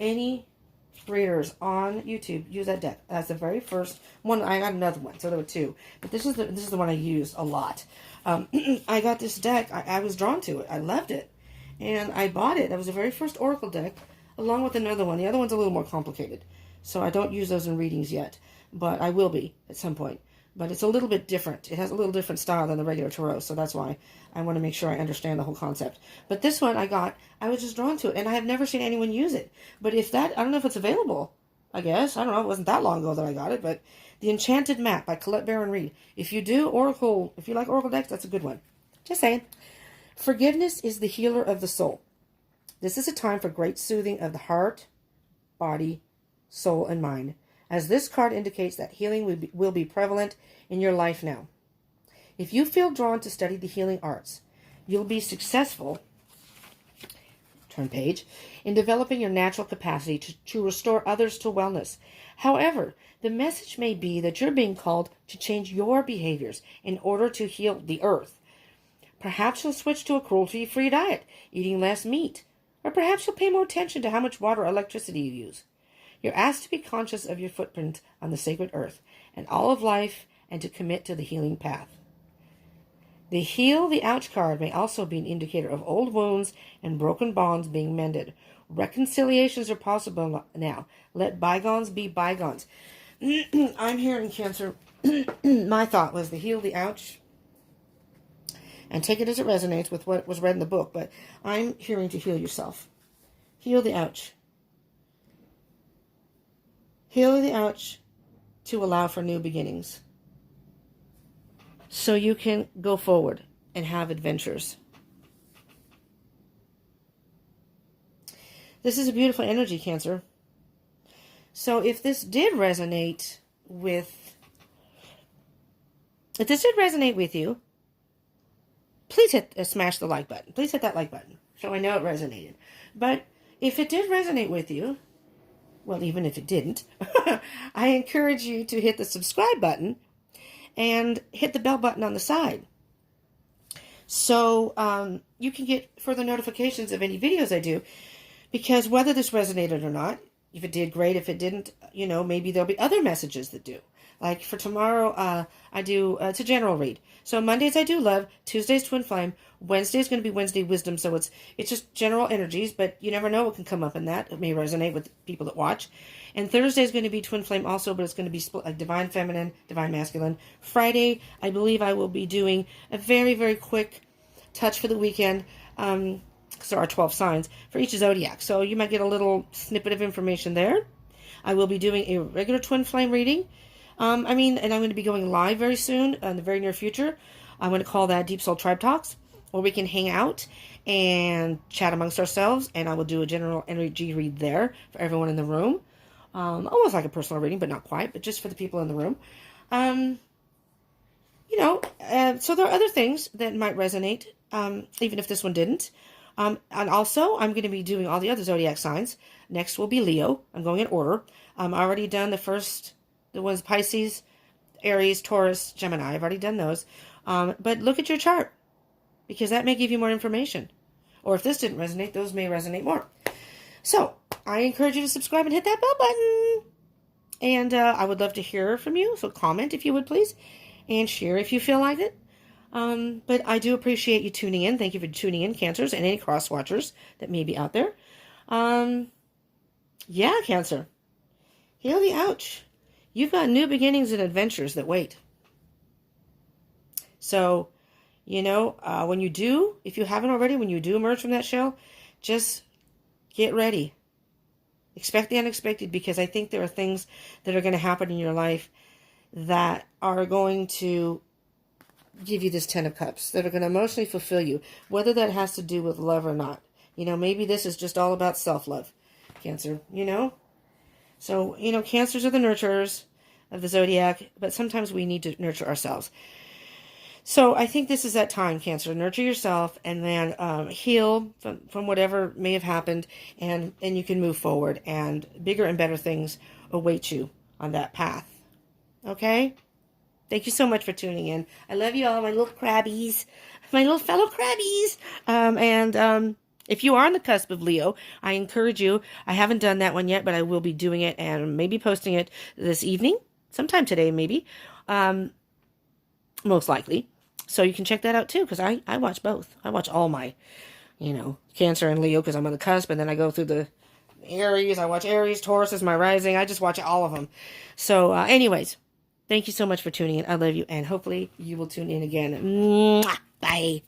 any readers on YouTube use that deck. That's the very first one. I got another one, so there were 2. But this is the one I used a lot. I got this deck. I was drawn to it. I loved it. And I bought it. That was the very first Oracle deck, along with another one. The other one's a little more complicated. So I don't use those in readings yet, but I will be at some point. But it's a little bit different. It has a little different style than the regular tarot, so that's why I want to make sure I understand the whole concept. But this one I was just drawn to it, and I have never seen anyone use it. But if that, I don't know if it's available, I guess. I don't know. It wasn't that long ago that I got it, but The Enchanted Map by Colette Baron Reed. If you do Oracle, if you like Oracle decks, that's a good one. Just saying. Forgiveness is the healer of the soul. This is a time for great soothing of the heart, body, soul, and mind, as this card indicates that healing will be prevalent in your life now. If you feel drawn to study the healing arts, you'll be successful, turn page, in developing your natural capacity to restore others to wellness. However, the message may be that you're being called to change your behaviors in order to heal the earth. Perhaps you'll switch to a cruelty-free diet, eating less meat, or perhaps you'll pay more attention to how much water or electricity you use. You're asked to be conscious of your footprint on the sacred earth and all of life, and to commit to the healing path. The Heal the Ouch card may also be an indicator of old wounds and broken bonds being mended. Reconciliations are possible now. Let bygones be bygones. I'm hearing, Cancer, my thought was the Heal the Ouch, and take it as it resonates with what was read in the book, but I'm hearing to heal yourself. Heal the ouch. Heal the ouch to allow for new beginnings, so you can go forward and have adventures. This is a beautiful energy, Cancer. So if this did resonate with you, please smash the like button. Please hit that like button so I know it resonated. But if it did resonate with you, well, even if it didn't, I encourage you to hit the subscribe button and hit the bell button on the side, so you can get further notifications of any videos I do, because whether this resonated or not, if it did, great. If it didn't, maybe there'll be other messages that do. Like for tomorrow, I do, it's a general read. So Mondays I do love, Tuesday's Twin Flame, Wednesday's going to be Wednesday Wisdom, so it's just general energies, but you never know what can come up in that. It may resonate with people that watch. And Thursday's going to be Twin Flame also, but it's going to be split like Divine Feminine, Divine Masculine. Friday, I believe I will be doing a very, very quick touch for the weekend, because there are 12 signs for each zodiac. So you might get a little snippet of information there. I will be doing a regular Twin Flame reading. And I'm going to be going live very soon, in the very near future. I'm going to call that Deep Soul Tribe Talks, where we can hang out and chat amongst ourselves, and I will do a general energy read there for everyone in the room. Almost like a personal reading, but not quite, but just for the people in the room. So there are other things that might resonate, even if this one didn't. And also, I'm going to be doing all the other zodiac signs. Next will be Leo. I'm going in order. I've already done the ones Pisces, Aries, Taurus, Gemini. I've already done those. But look at your chart, because that may give you more information. Or if this didn't resonate, those may resonate more. So I encourage you to subscribe and hit that bell button. And I would love to hear from you. So comment if you would, please. And share if you feel like it. But I do appreciate you tuning in. Thank you for tuning in, Cancers, and any cross watchers that may be out there. Yeah, Cancer. Heal the ouch. You've got new beginnings and adventures that wait. So, when you do, if you haven't already, when you do emerge from that shell, just get ready. Expect the unexpected, because I think there are things that are going to happen in your life that are going to give you this 10 of Cups, that are going to emotionally fulfill you, whether that has to do with love or not. Maybe this is just all about self-love, Cancer, So, Cancers are the nurturers of the zodiac, but sometimes we need to nurture ourselves. So I think this is that time, Cancer. Nurture yourself, and then heal from whatever may have happened, and you can move forward, and bigger and better things await you on that path. Okay? Thank you so much for tuning in. I love you all, my little crabbies, my little fellow crabbies. If you are on the cusp of Leo, I encourage you. I haven't done that one yet, but I will be doing it and maybe posting it this evening, sometime today maybe, most likely. So you can check that out too, because I watch both. I watch all my, Cancer and Leo, because I'm on the cusp, and then I go through Aries. I watch Aries. Taurus is my rising. I just watch all of them. So, anyways, thank you so much for tuning in. I love you, and hopefully you will tune in again. Mwah! Bye.